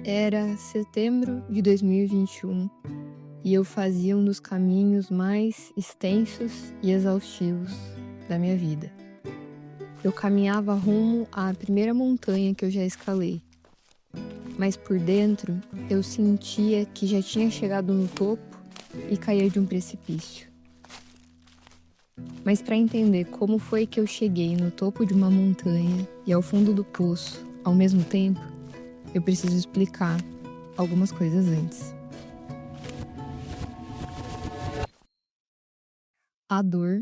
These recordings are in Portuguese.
Era setembro de 2021 e eu fazia um dos caminhos mais extensos e exaustivos da minha vida. Eu caminhava rumo à primeira montanha que eu já escalei, mas por dentro eu sentia que já tinha chegado no topo e caía de um precipício. Mas para entender como foi que eu cheguei no topo de uma montanha e ao fundo do poço ao mesmo tempo, eu preciso explicar algumas coisas antes. A dor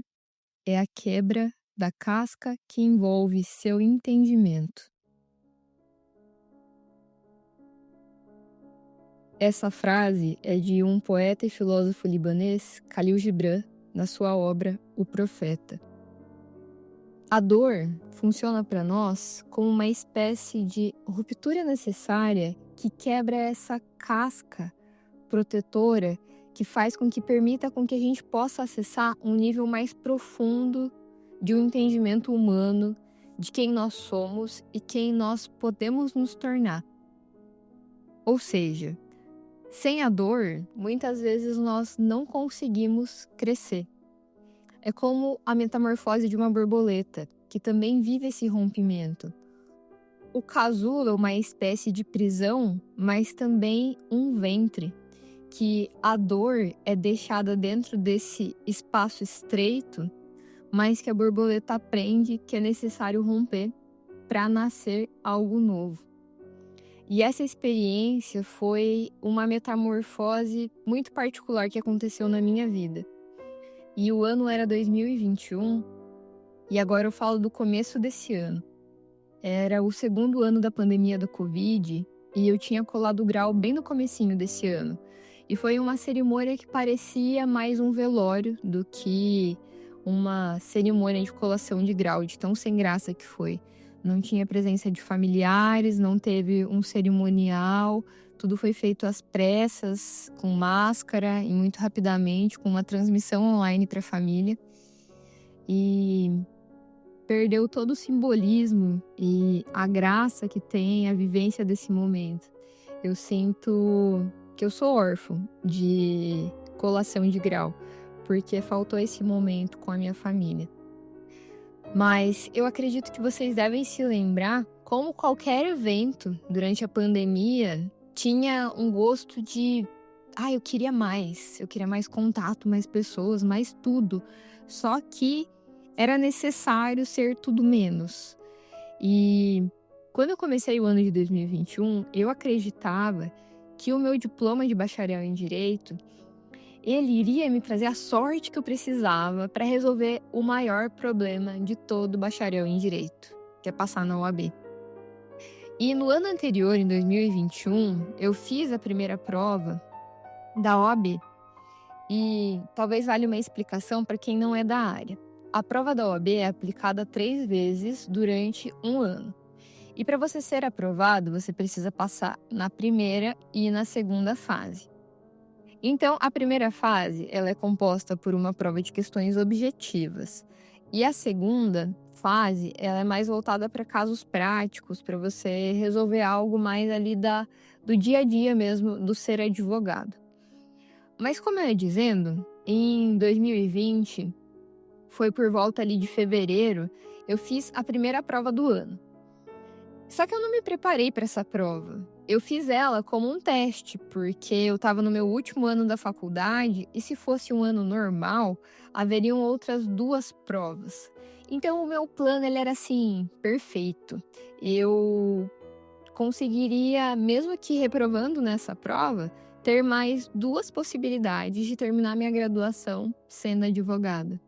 é a quebra da casca que envolve seu entendimento. Essa frase é de um poeta e filósofo libanês, Khalil Gibran, na sua obra O Profeta. A dor funciona para nós como uma espécie de ruptura necessária que quebra essa casca protetora que faz com que permita com que a gente possa acessar um nível mais profundo de um entendimento humano de quem nós somos e quem nós podemos nos tornar. Ou seja, sem a dor, muitas vezes nós não conseguimos crescer. É como a metamorfose de uma borboleta, que também vive esse rompimento. O casulo é uma espécie de prisão, mas também um ventre, que a dor é deixada dentro desse espaço estreito, mas que a borboleta aprende que é necessário romper para nascer algo novo. E essa experiência foi uma metamorfose muito particular que aconteceu na minha vida. E o ano era 2021, e agora eu falo do começo desse ano. Era o segundo ano da pandemia da Covid, e eu tinha colado o grau bem no comecinho desse ano. E foi uma cerimônia que parecia mais um velório do que uma cerimônia de colação de grau, de tão sem graça que foi. Não tinha presença de familiares, não teve um cerimonial, tudo foi feito às pressas, com máscara e muito rapidamente, com uma transmissão online para a família. E perdeu todo o simbolismo e a graça que tem a vivência desse momento. Eu sinto que eu sou órfã de colação de grau, porque faltou esse momento com a minha família. Mas eu acredito que vocês devem se lembrar como qualquer evento durante a pandemia tinha um gosto de eu queria mais contato, mais pessoas, mais tudo. Só que era necessário ser tudo menos. E quando eu comecei o ano de 2021, eu acreditava que o meu diploma de bacharel em Direito, ele iria me trazer a sorte que eu precisava para resolver o maior problema de todo bacharel em Direito, que é passar na OAB. E no ano anterior, em 2021, eu fiz a primeira prova da OAB. E talvez valha uma explicação para quem não é da área. A prova da OAB é aplicada 3 vezes durante um ano. E para você ser aprovado, você precisa passar na primeira e na segunda fase. Então, a primeira fase ela é composta por uma prova de questões objetivas. E a segunda fase ela é mais voltada para casos práticos, para você resolver algo mais ali do dia a dia mesmo do ser advogado. Mas como eu ia dizendo, em 2020, foi por volta ali de fevereiro, eu fiz a primeira prova do ano. Só que eu não me preparei para essa prova. Eu fiz ela como um teste, porque eu estava no meu último ano da faculdade e se fosse um ano normal, haveriam outras 2 provas. Então o meu plano ele era assim, perfeito. Eu conseguiria, mesmo que reprovando nessa prova, ter mais 2 possibilidades de terminar minha graduação sendo advogada.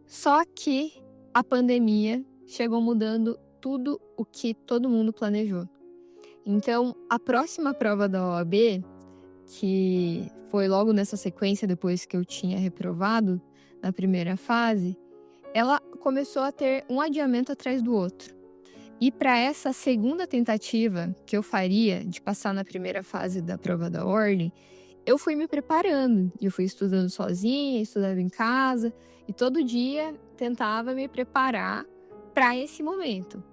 Só que a pandemia chegou mudando tudo o que todo mundo planejou. Então, a próxima prova da OAB, que foi logo nessa sequência depois que eu tinha reprovado na primeira fase, ela começou a ter um adiamento atrás do outro. E para essa segunda tentativa que eu faria de passar na primeira fase da prova da ordem, eu fui me preparando. Eu fui estudando sozinha, estudava em casa e todo dia tentava me preparar para esse momento.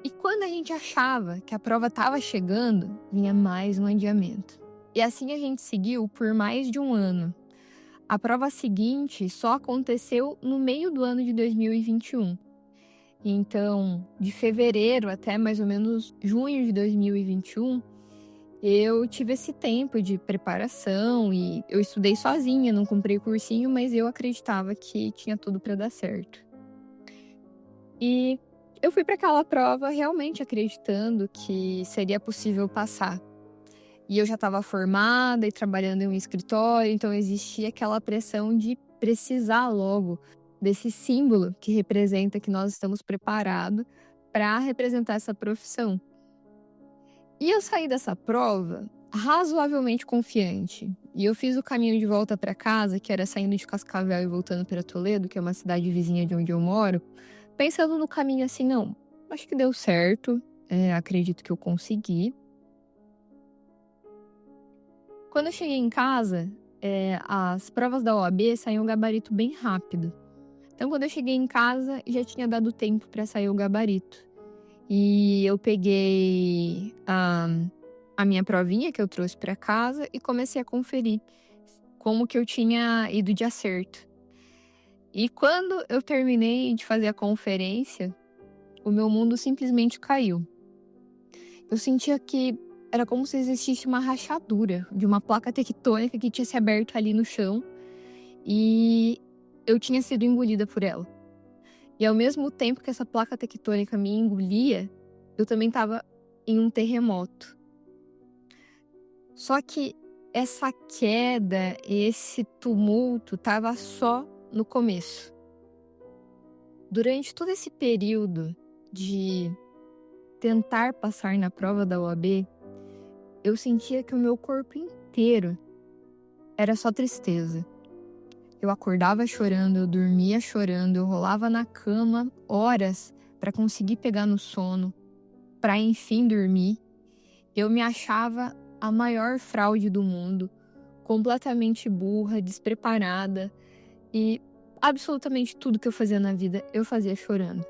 E quando a gente achava que a prova estava chegando, vinha mais um adiamento. E assim a gente seguiu por mais de um ano. A prova seguinte só aconteceu no meio do ano de 2021. Então, de fevereiro até mais ou menos junho de 2021, eu tive esse tempo de preparação e eu estudei sozinha, não comprei cursinho, mas eu acreditava que tinha tudo para dar certo. E eu fui para aquela prova realmente acreditando que seria possível passar. E eu já estava formada e trabalhando em um escritório, então existia aquela pressão de precisar logo desse símbolo que representa que nós estamos preparados para representar essa profissão. E eu saí dessa prova razoavelmente confiante. E eu fiz o caminho de volta para casa, que era saindo de Cascavel e voltando para Toledo, que é uma cidade vizinha de onde eu moro, pensando no caminho assim, não, acho que deu certo, acredito que eu consegui. Quando eu cheguei em casa, as provas da OAB saíam um gabarito bem rápido. Então, quando eu cheguei em casa, já tinha dado tempo para sair o gabarito. E eu peguei a minha provinha que eu trouxe para casa e comecei a conferir como que eu tinha ido de acerto. E quando eu terminei de fazer a conferência, o meu mundo simplesmente caiu. Eu sentia que era como se existisse uma rachadura de uma placa tectônica que tinha se aberto ali no chão e eu tinha sido engolida por ela. E ao mesmo tempo que essa placa tectônica me engolia, eu também estava em um terremoto. Só que essa queda, esse tumulto estava só no começo. Durante todo esse período de tentar passar na prova da OAB, eu sentia que o meu corpo inteiro era só tristeza. Eu acordava chorando, eu dormia chorando, eu rolava na cama horas para conseguir pegar no sono, para enfim dormir. Eu me achava a maior fraude do mundo, completamente burra, despreparada e absolutamente tudo que eu fazia na vida eu fazia chorando.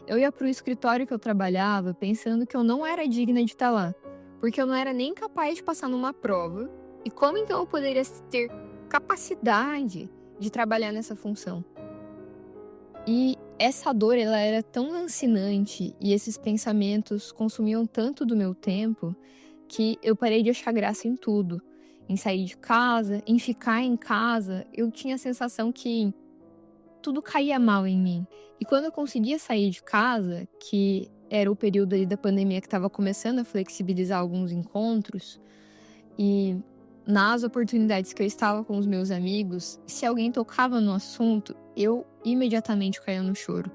Eu ia pro escritório que eu trabalhava pensando que eu não era digna de estar lá, porque eu não era nem capaz de passar numa prova. E como então eu poderia ter capacidade de trabalhar nessa função? E essa dor, ela era tão lancinante e esses pensamentos consumiam tanto do meu tempo que eu parei de achar graça em tudo. Em sair de casa, em ficar em casa, eu tinha a sensação que tudo caía mal em mim. E quando eu conseguia sair de casa, que era o período ali da pandemia que estava começando a flexibilizar alguns encontros, e nas oportunidades que eu estava com os meus amigos, se alguém tocava no assunto, eu imediatamente caía no choro.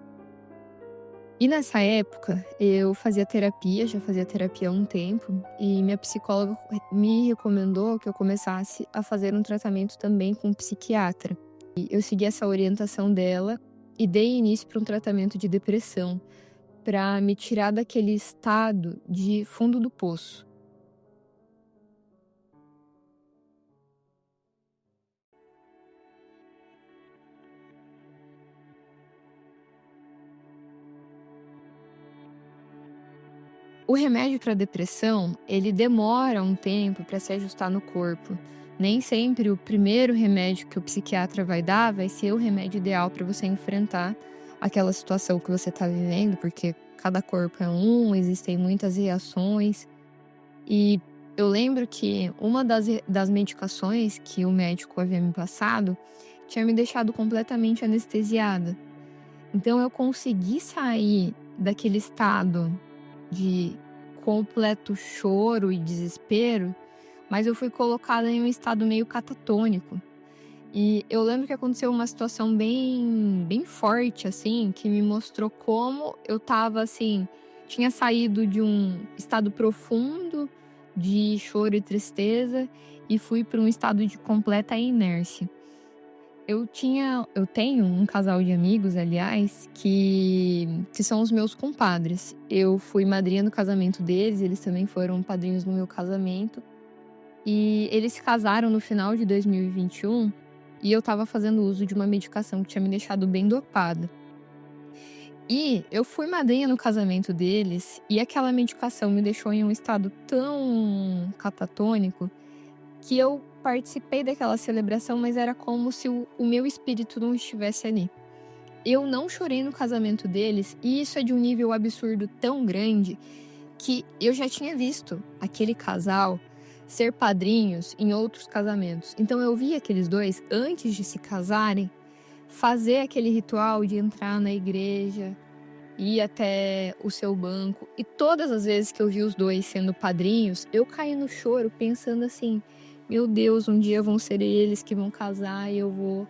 E nessa época, eu fazia terapia, já fazia terapia há um tempo, e minha psicóloga me recomendou que eu começasse a fazer um tratamento também com um psiquiatra. E eu segui essa orientação dela e dei início para um tratamento de depressão, para me tirar daquele estado de fundo do poço. O remédio para depressão, ele demora um tempo para se ajustar no corpo. Nem sempre o primeiro remédio que o psiquiatra vai dar vai ser o remédio ideal para você enfrentar aquela situação que você está vivendo, porque cada corpo é um, existem muitas reações. E eu lembro que uma das medicações que o médico havia me passado tinha me deixado completamente anestesiada. Então eu consegui sair daquele estado de completo choro e desespero, mas eu fui colocada em um estado meio catatônico. E eu lembro que aconteceu uma situação bem forte, assim, que me mostrou como eu estava assim, tinha saído de um estado profundo de choro e tristeza e fui para um estado de completa inércia. Eu tenho um casal de amigos, aliás, que são os meus compadres. Eu fui madrinha do casamento deles, eles também foram padrinhos no meu casamento. E eles se casaram no final de 2021 e eu estava fazendo uso de uma medicação que tinha me deixado bem dopada. E eu fui madrinha no casamento deles e aquela medicação me deixou em um estado tão catatônico que eu participei daquela celebração, mas era como se o meu espírito não estivesse ali. Eu não chorei no casamento deles e isso é de um nível absurdo tão grande que eu já tinha visto aquele casal ser padrinhos em outros casamentos. Então eu vi aqueles dois, antes de se casarem, fazer aquele ritual de entrar na igreja, ir até o seu banco. E todas as vezes que eu vi os dois sendo padrinhos, eu caí no choro pensando assim: meu Deus, um dia vão ser eles que vão casar e eu vou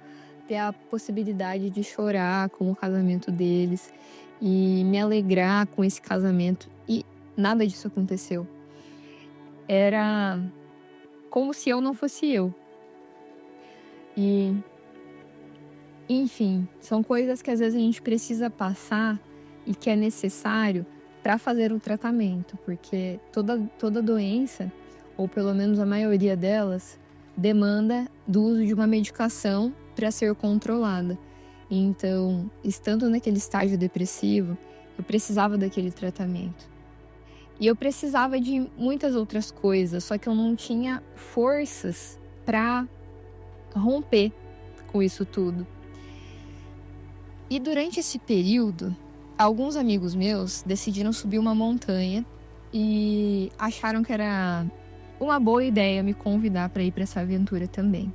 ter a possibilidade de chorar com o casamento deles e me alegrar com esse casamento. E nada disso aconteceu. Era como se eu não fosse eu. E, enfim, são coisas que às vezes a gente precisa passar e que é necessário para fazer o tratamento, porque toda doença, ou pelo menos a maioria delas, demanda do uso de uma medicação para ser controlada. Então, estando naquele estágio depressivo, eu precisava daquele tratamento. E eu precisava de muitas outras coisas, só que eu não tinha forças para romper com isso tudo. E durante esse período, alguns amigos meus decidiram subir uma montanha e acharam que era uma boa ideia me convidar para ir para essa aventura também.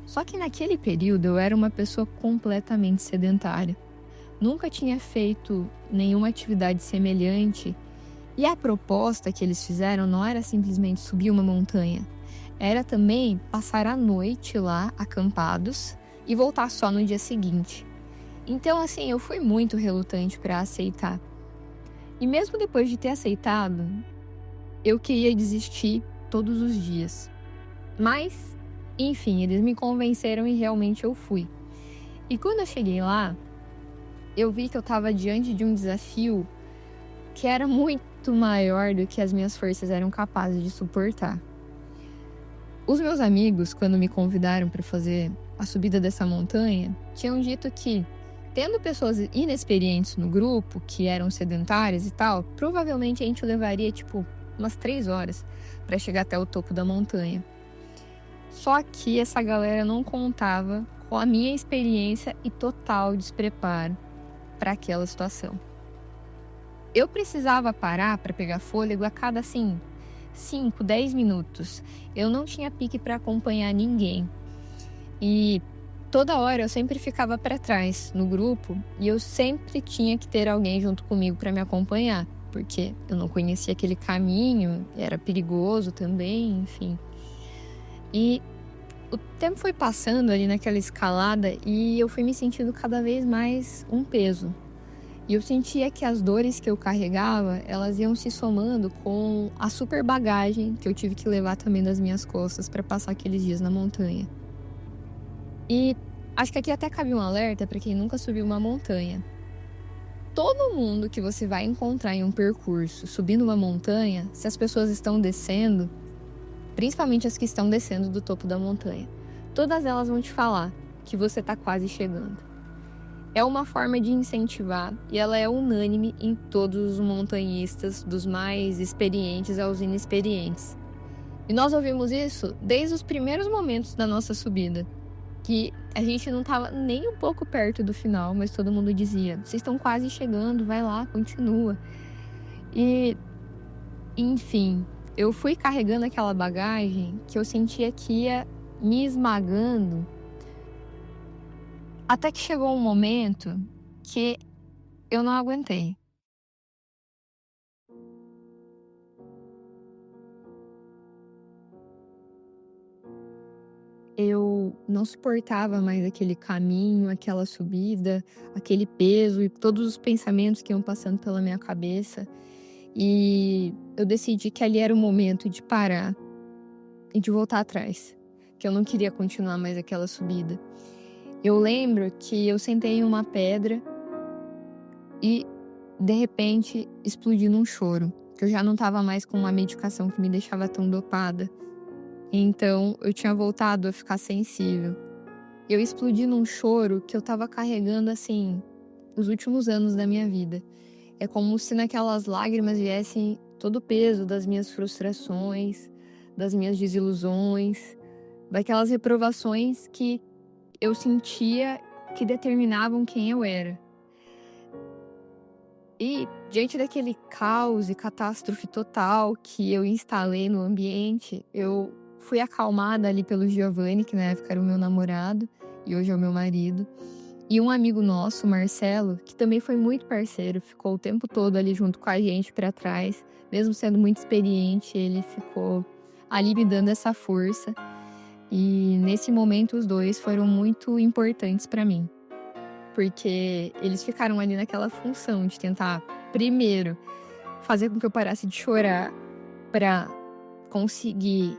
Só que naquele período eu era uma pessoa completamente sedentária. Nunca tinha feito nenhuma atividade semelhante. E a proposta que eles fizeram não era simplesmente subir uma montanha. Era também passar a noite lá, acampados, e voltar só no dia seguinte. Então, assim, eu fui muito relutante para aceitar. E mesmo depois de ter aceitado, eu queria desistir todos os dias. Mas, enfim, eles me convenceram e realmente eu fui. E quando eu cheguei lá, eu vi que eu estava diante de um desafio que era muito maior do que as minhas forças eram capazes de suportar. Os meus amigos, quando me convidaram para fazer a subida dessa montanha, tinham dito que, tendo pessoas inexperientes no grupo, que eram sedentárias e tal, provavelmente a gente levaria, umas 3 horas para chegar até o topo da montanha. Só que essa galera não contava com a minha experiência e total despreparo para aquela situação. Eu precisava parar para pegar fôlego a cada, 5, 10 minutos. Eu não tinha pique para acompanhar ninguém. E toda hora eu sempre ficava para trás no grupo e eu sempre tinha que ter alguém junto comigo para me acompanhar, porque eu não conhecia aquele caminho, era perigoso também, enfim. E o tempo foi passando ali naquela escalada e eu fui me sentindo cada vez mais um peso. E eu sentia que as dores que eu carregava, elas iam se somando com a super bagagem que eu tive que levar também das minhas costas para passar aqueles dias na montanha. E acho que aqui até cabe um alerta para quem nunca subiu uma montanha. Todo mundo que você vai encontrar em um percurso subindo uma montanha, se as pessoas estão descendo, principalmente as que estão descendo do topo da montanha, todas elas vão te falar que você está quase chegando. É uma forma de incentivar e ela é unânime em todos os montanhistas, dos mais experientes aos inexperientes. E nós ouvimos isso desde os primeiros momentos da nossa subida, que a gente não estava nem um pouco perto do final, mas todo mundo dizia: vocês estão quase chegando, vai lá, continua. E, enfim, eu fui carregando aquela bagagem que eu sentia que ia me esmagando, até que chegou um momento que eu não aguentei. Eu não suportava mais aquele caminho, aquela subida, aquele peso e todos os pensamentos que iam passando pela minha cabeça. E eu decidi que ali era o momento de parar e de voltar atrás, que eu não queria continuar mais aquela subida. Eu lembro que eu sentei em uma pedra e, de repente, explodi num choro, que eu já não estava mais com uma medicação que me deixava tão dopada. Então, eu tinha voltado a ficar sensível. Eu explodi num choro que eu estava carregando, os últimos anos da minha vida. É como se naquelas lágrimas viessem todo o peso das minhas frustrações, das minhas desilusões, daquelas reprovações que eu sentia que determinavam quem eu era. E diante daquele caos e catástrofe total que eu instalei no ambiente, eu fui acalmada ali pelo Giovanni, que na época era o meu namorado e hoje é o meu marido. E um amigo nosso, o Marcelo, que também foi muito parceiro, ficou o tempo todo ali junto com a gente pra trás, mesmo sendo muito experiente, ele ficou ali me dando essa força. E nesse momento os dois foram muito importantes pra mim, porque eles ficaram ali naquela função de tentar, primeiro, fazer com que eu parasse de chorar pra conseguir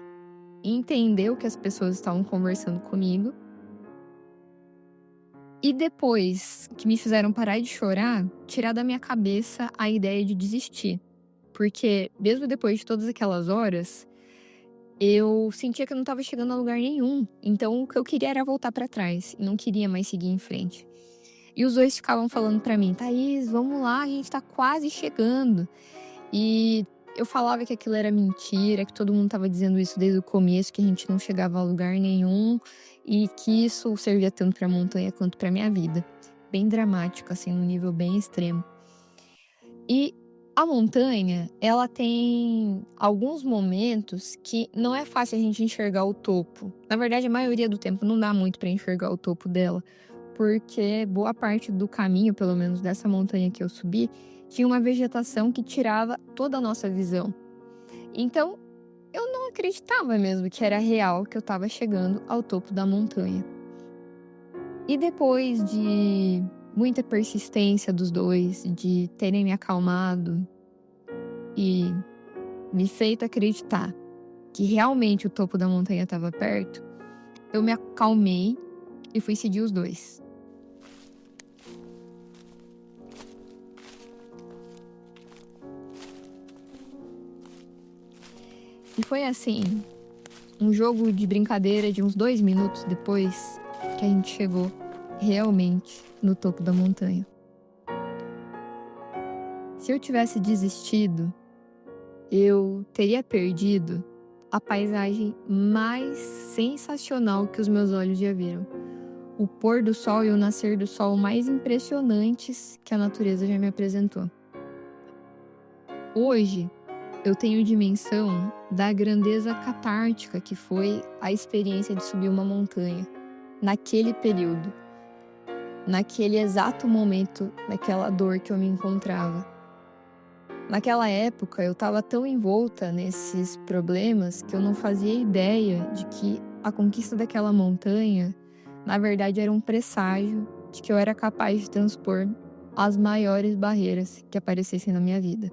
entender o que as pessoas estavam conversando comigo. E depois que me fizeram parar de chorar, tirar da minha cabeça a ideia de desistir. Porque mesmo depois de todas aquelas horas, eu sentia que eu não estava chegando a lugar nenhum. Então o que eu queria era voltar pra trás, e não queria mais seguir em frente. E os dois ficavam falando pra mim: "Thaís, vamos lá, a gente tá quase chegando". E eu falava que aquilo era mentira, que todo mundo estava dizendo isso desde o começo, que a gente não chegava a lugar nenhum e que isso servia tanto para a montanha quanto para minha vida. Bem dramático, assim, num nível bem extremo. E a montanha, ela tem alguns momentos que não é fácil a gente enxergar o topo. Na verdade, a maioria do tempo não dá muito para enxergar o topo dela, porque boa parte do caminho, pelo menos dessa montanha que eu subi, tinha uma vegetação que tirava toda a nossa visão. Então, eu não acreditava mesmo que era real que eu estava chegando ao topo da montanha. E depois de muita persistência dos dois, de terem me acalmado e me feito acreditar que realmente o topo da montanha estava perto, eu me acalmei e fui seguir os dois. E foi assim, um jogo de brincadeira de uns 2 minutos depois que a gente chegou realmente no topo da montanha. Se eu tivesse desistido, eu teria perdido a paisagem mais sensacional que os meus olhos já viram. O pôr do sol e o nascer do sol mais impressionantes que a natureza já me apresentou. Hoje, eu tenho dimensão da grandeza catártica que foi a experiência de subir uma montanha. Naquele período, naquele exato momento, naquela dor que eu me encontrava. Naquela época, eu estava tão envolta nesses problemas que eu não fazia ideia de que a conquista daquela montanha, na verdade, era um presságio de que eu era capaz de transpor as maiores barreiras que aparecessem na minha vida.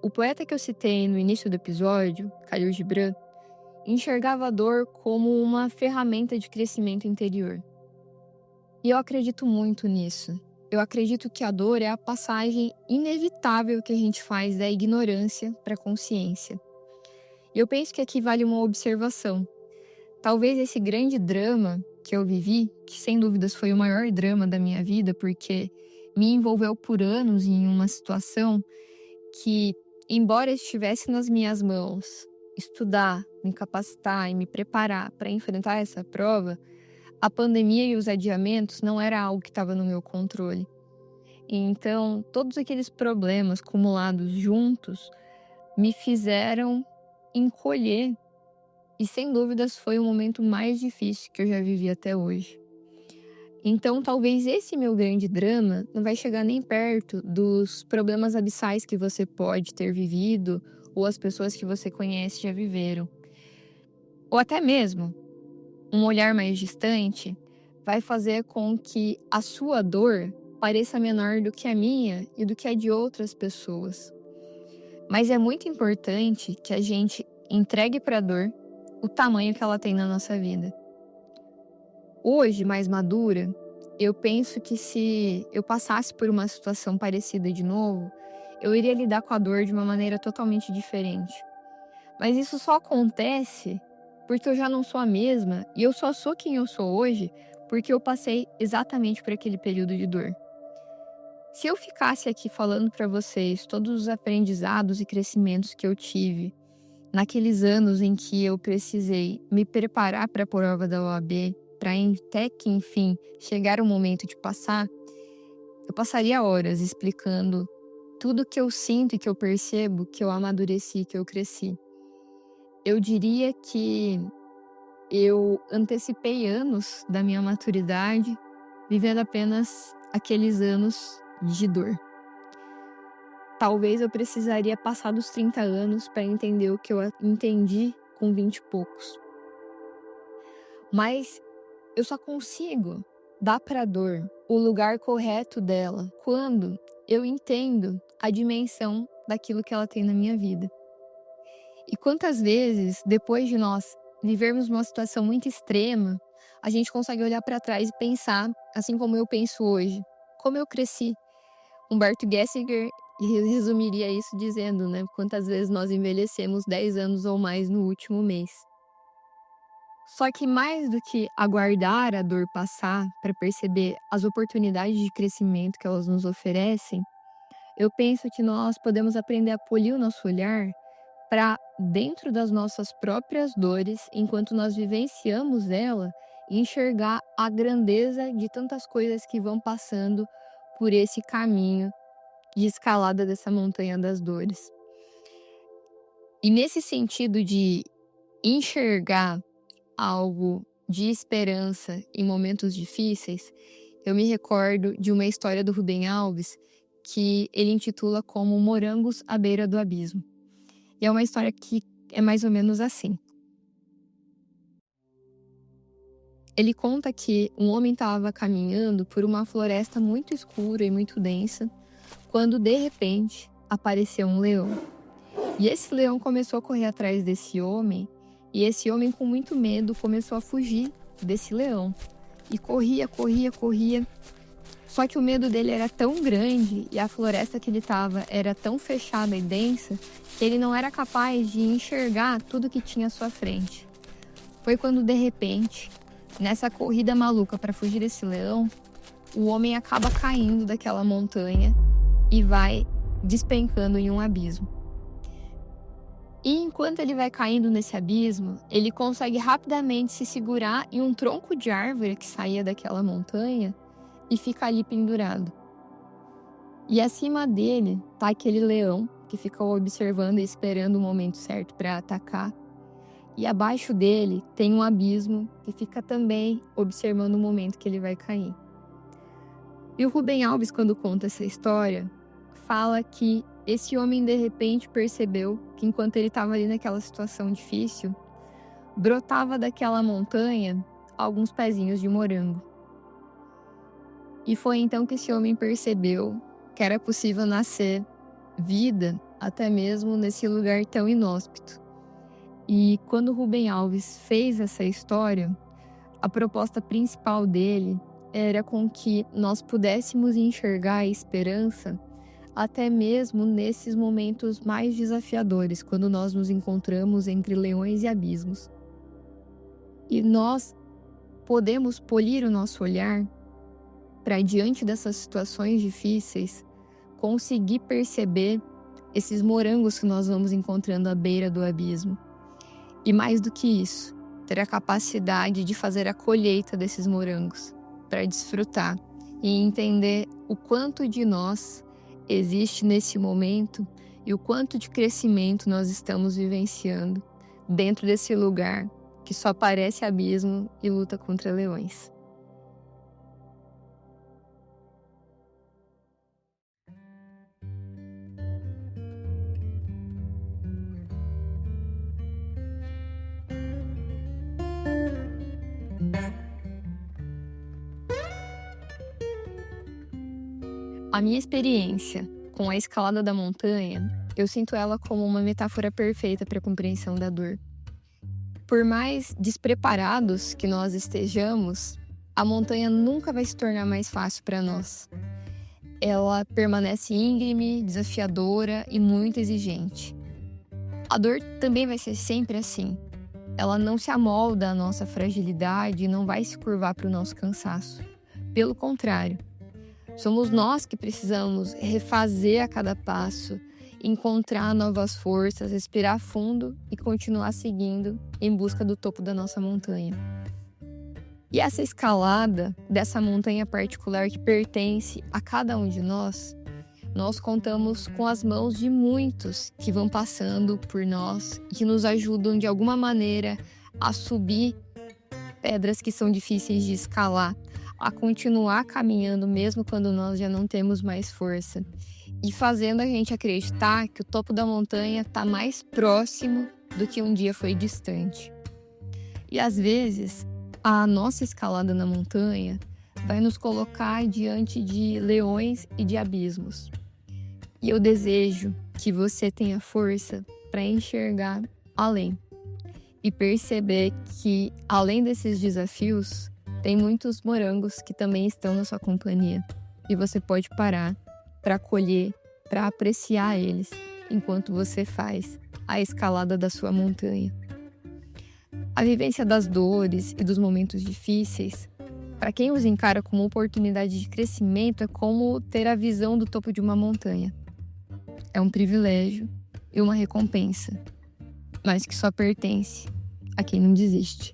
O poeta que eu citei no início do episódio, Khalil Gibran, enxergava a dor como uma ferramenta de crescimento interior. E eu acredito muito nisso. Eu acredito que a dor é a passagem inevitável que a gente faz da ignorância para a consciência. E eu penso que aqui vale uma observação. Talvez esse grande drama que eu vivi, que sem dúvidas foi o maior drama da minha vida, porque me envolveu por anos em uma situação que, embora estivesse nas minhas mãos, estudar, me capacitar e me preparar para enfrentar essa prova, a pandemia e os adiamentos não era algo que estava no meu controle. E então, todos aqueles problemas acumulados juntos me fizeram encolher e, sem dúvidas, foi o momento mais difícil que eu já vivi até hoje. Então, talvez esse meu grande drama não vai chegar nem perto dos problemas abissais que você pode ter vivido ou as pessoas que você conhece já viveram. Ou até mesmo um olhar mais distante vai fazer com que a sua dor pareça menor do que a minha e do que a de outras pessoas. Mas é muito importante que a gente entregue para a dor o tamanho que ela tem na nossa vida. Hoje, mais madura, eu penso que se eu passasse por uma situação parecida de novo, eu iria lidar com a dor de uma maneira totalmente diferente. Mas isso só acontece porque eu já não sou a mesma e eu só sou quem eu sou hoje porque eu passei exatamente por aquele período de dor. Se eu ficasse aqui falando para vocês todos os aprendizados e crescimentos que eu tive naqueles anos em que eu precisei me preparar para a prova da OAB, para até que, enfim, chegar o momento de passar, eu passaria horas explicando tudo que eu sinto e que eu percebo que eu amadureci, que eu cresci. Eu diria que eu antecipei anos da minha maturidade, vivendo apenas aqueles anos de dor. Talvez eu precisaria passar dos 30 anos para entender o que eu entendi com 20 e poucos. Mas eu só consigo dar para a dor o lugar correto dela quando eu entendo a dimensão daquilo que ela tem na minha vida. E quantas vezes, depois de nós vivermos uma situação muito extrema, a gente consegue olhar para trás e pensar, assim como eu penso hoje, como eu cresci. Humberto Gessinger resumiria isso dizendo, né, quantas vezes nós envelhecemos 10 anos ou mais no último mês. Só que mais do que aguardar a dor passar para perceber as oportunidades de crescimento que elas nos oferecem, eu penso que nós podemos aprender a polir o nosso olhar para dentro das nossas próprias dores, enquanto nós vivenciamos ela, enxergar a grandeza de tantas coisas que vão passando por esse caminho de escalada dessa montanha das dores. E nesse sentido de enxergar algo de esperança em momentos difíceis, eu me recordo de uma história do Rubem Alves que ele intitula como Morangos à Beira do Abismo. E é uma história que é mais ou menos assim. Ele conta que um homem estava caminhando por uma floresta muito escura e muito densa, quando de repente apareceu um leão. E esse leão começou a correr atrás desse homem, e esse homem, com muito medo, começou a fugir desse leão. E corria, corria, corria. Só que o medo dele era tão grande e a floresta que ele estava era tão fechada e densa que ele não era capaz de enxergar tudo que tinha à sua frente. Foi quando, de repente, nessa corrida maluca para fugir desse leão, o homem acaba caindo daquela montanha e vai despencando em um abismo. E enquanto ele vai caindo nesse abismo, ele consegue rapidamente se segurar em um tronco de árvore que saía daquela montanha e fica ali pendurado. E acima dele tá aquele leão que ficou observando e esperando o momento certo para atacar. E abaixo dele tem um abismo que fica também observando o momento que ele vai cair. E o Rubem Alves, quando conta essa história, fala que esse homem de repente percebeu que enquanto ele estava ali naquela situação difícil, brotava daquela montanha alguns pezinhos de morango. E foi então que esse homem percebeu que era possível nascer vida até mesmo nesse lugar tão inóspito. E quando Rubem Alves fez essa história, a proposta principal dele era com que nós pudéssemos enxergar a esperança até mesmo nesses momentos mais desafiadores, quando nós nos encontramos entre leões e abismos. E nós podemos polir o nosso olhar para, diante dessas situações difíceis, conseguir perceber esses morangos que nós vamos encontrando à beira do abismo. E mais do que isso, ter a capacidade de fazer a colheita desses morangos, para desfrutar e entender o quanto de nós existe nesse momento e o quanto de crescimento nós estamos vivenciando dentro desse lugar que só parece abismo e luta contra leões. A minha experiência com a escalada da montanha, eu sinto ela como uma metáfora perfeita para a compreensão da dor. Por mais despreparados que nós estejamos, a montanha nunca vai se tornar mais fácil para nós. Ela permanece íngreme, desafiadora e muito exigente. A dor também vai ser sempre assim. Ela não se amolda à nossa fragilidade e não vai se curvar para o nosso cansaço. Pelo contrário, somos nós que precisamos refazer a cada passo, encontrar novas forças, respirar fundo e continuar seguindo em busca do topo da nossa montanha. E essa escalada dessa montanha particular que pertence a cada um de nós contamos com as mãos de muitos que vão passando por nós e que nos ajudam de alguma maneira a subir pedras que são difíceis de escalar, a continuar caminhando mesmo quando nós já não temos mais força e fazendo a gente acreditar que o topo da montanha está mais próximo do que um dia foi distante. E às vezes, a nossa escalada na montanha vai nos colocar diante de leões e de abismos. E eu desejo que você tenha força para enxergar além e perceber que, além desses desafios, tem muitos morangos que também estão na sua companhia. E você pode parar para colher, para apreciar eles, enquanto você faz a escalada da sua montanha. A vivência das dores e dos momentos difíceis, para quem os encara como oportunidade de crescimento, é como ter a visão do topo de uma montanha. É um privilégio e uma recompensa, mas que só pertence a quem não desiste.